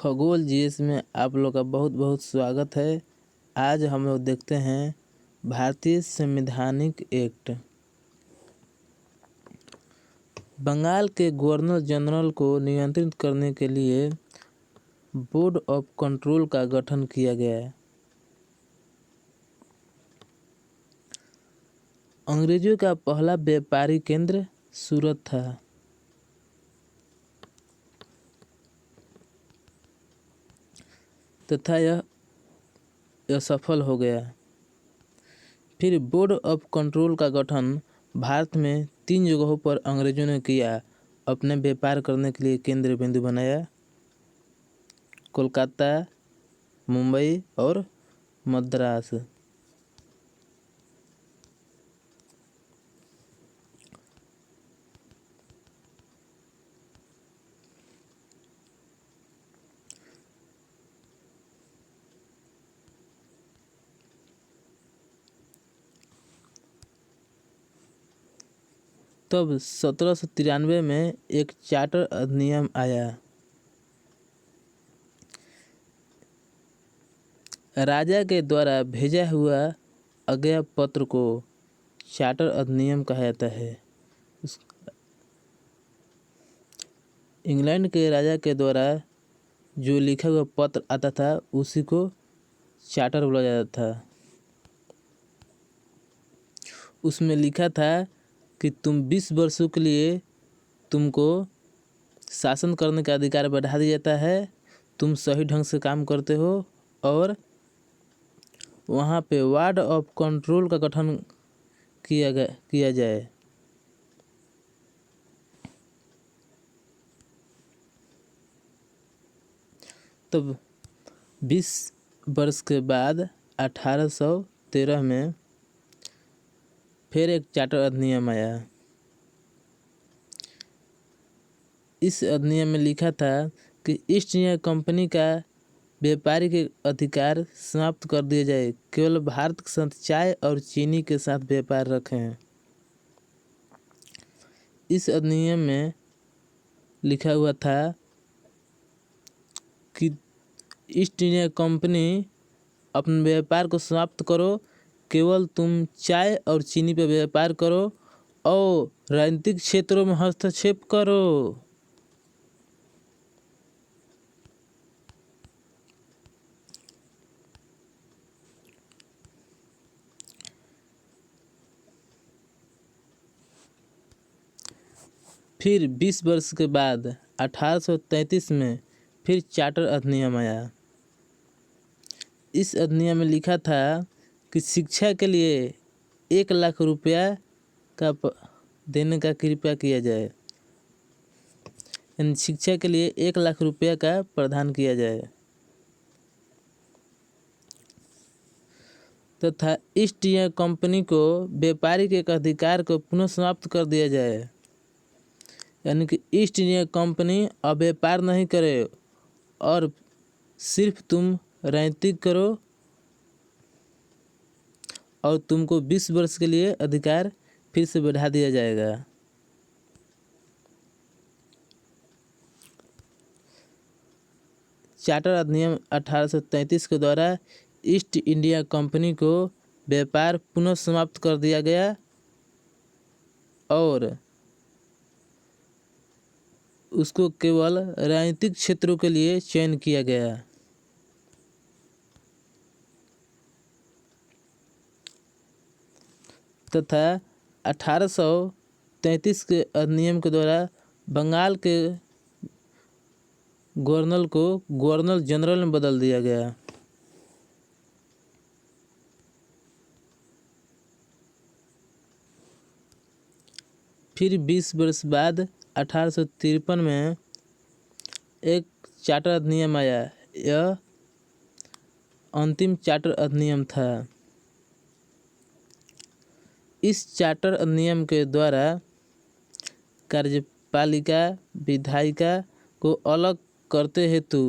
खगोल जीएस में आप लोग का बहुत बहुत स्वागत है। आज हम लोग देखते हैं भारतीय संवैधानिक एक्ट। बंगाल के गवर्नर जनरल को नियंत्रित करने के लिए बोर्ड ऑफ कंट्रोल का गठन किया गया है। अंग्रेजों का पहला व्यापारी केंद्र सूरत था। तथा यह सफल हो गया। फिर बोर्ड ऑफ कंट्रोल का गठन भारत में 3 जगहों पर अंग्रेजों ने किया। अपने व्यापार करने के लिए केंद्र बिंदु बनाया। कोलकाता, मुंबई और मद्रास। तब 1793 में एक चार्टर अधिनियम आया। राजा के द्वारा भेजा हुआ आज्ञा पत्र को चार्टर अधिनियम कहा जाता है। इंग्लैंड के राजा के द्वारा जो लिखा हुआ पत्र आता था उसी को चार्टर बोला जाता था। उसमें लिखा था कि तुम 20 वर्षों के लिए तुमको शासन करने का अधिकार बढ़ा दिया जाता है। तुम सही ढंग से काम करते हो और वहाँ पे वार्ड ऑफ कंट्रोल का गठन किया जाए। तब 20 वर्ष के बाद 1813 में फिर एक चार्टर अधिनियम आया। इस अधिनियम में लिखा था कि ईस्ट इंडिया कंपनी का व्यापारिक अधिकार समाप्त कर दिया जाए। केवल भारत के साथ चाय और चीनी के साथ व्यापार रखें। इस अधिनियम में लिखा हुआ था कि ईस्ट इंडिया कंपनी अपने व्यापार को समाप्त करो। केवल तुम चाय और चीनी पर व्यापार करो और राजनीतिक क्षेत्रों में हस्तक्षेप करो। फिर 20 वर्ष के बाद 1833 में फिर चार्टर अधिनियम आया। इस अधिनियम में लिखा था कि शिक्षा के लिए 1 लाख रुपया का देने का कृपया किया जाए। यानी शिक्षा के लिए 1 लाख रुपया का प्रदान किया जाए तथा ईस्ट इंडिया कंपनी को व्यापारिक एक अधिकार को पुनः समाप्त कर दिया जाए। यानी कि ईस्ट इंडिया कंपनी अब व्यापार नहीं करे और सिर्फ तुम राजनीतिक करो और तुमको 20 वर्ष के लिए अधिकार फिर से बढ़ा दिया जाएगा। चार्टर अधिनियम 1833 के द्वारा ईस्ट इंडिया कंपनी को व्यापार पुनः समाप्त कर दिया गया और उसको केवल राजनीतिक क्षेत्रों के लिए चयन किया गया। तथा 1833 के अधिनियम के द्वारा बंगाल के गवर्नर को गवर्नर जनरल में बदल दिया गया। फिर 20 वर्ष बाद 1853 में एक चार्टर अधिनियम आया। यह अंतिम चार्टर अधिनियम था। इस चार्टर अधिनियम के द्वारा कार्यपालिका विधायिका को अलग करते हेतु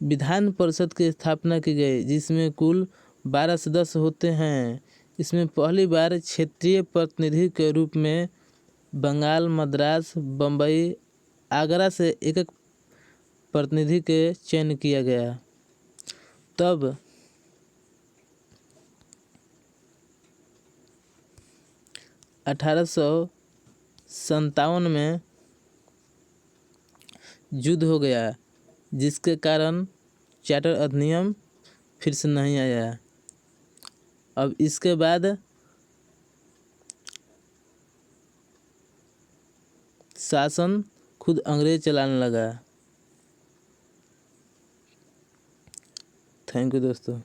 विधान परिषद की स्थापना की गई, जिसमें कुल 12 सदस्य होते हैं। इसमें पहली बार क्षेत्रीय प्रतिनिधि के रूप में बंगाल, मद्रास, बम्बई, आगरा से एक प्रतिनिधि के चयन किया गया। तब 1857 में युद्ध हो गया, जिसके कारण चार्टर अधिनियम फिर से नहीं आया। अब इसके बाद शासन खुद अंग्रेज चलाने लगा। थैंक यू दोस्तों।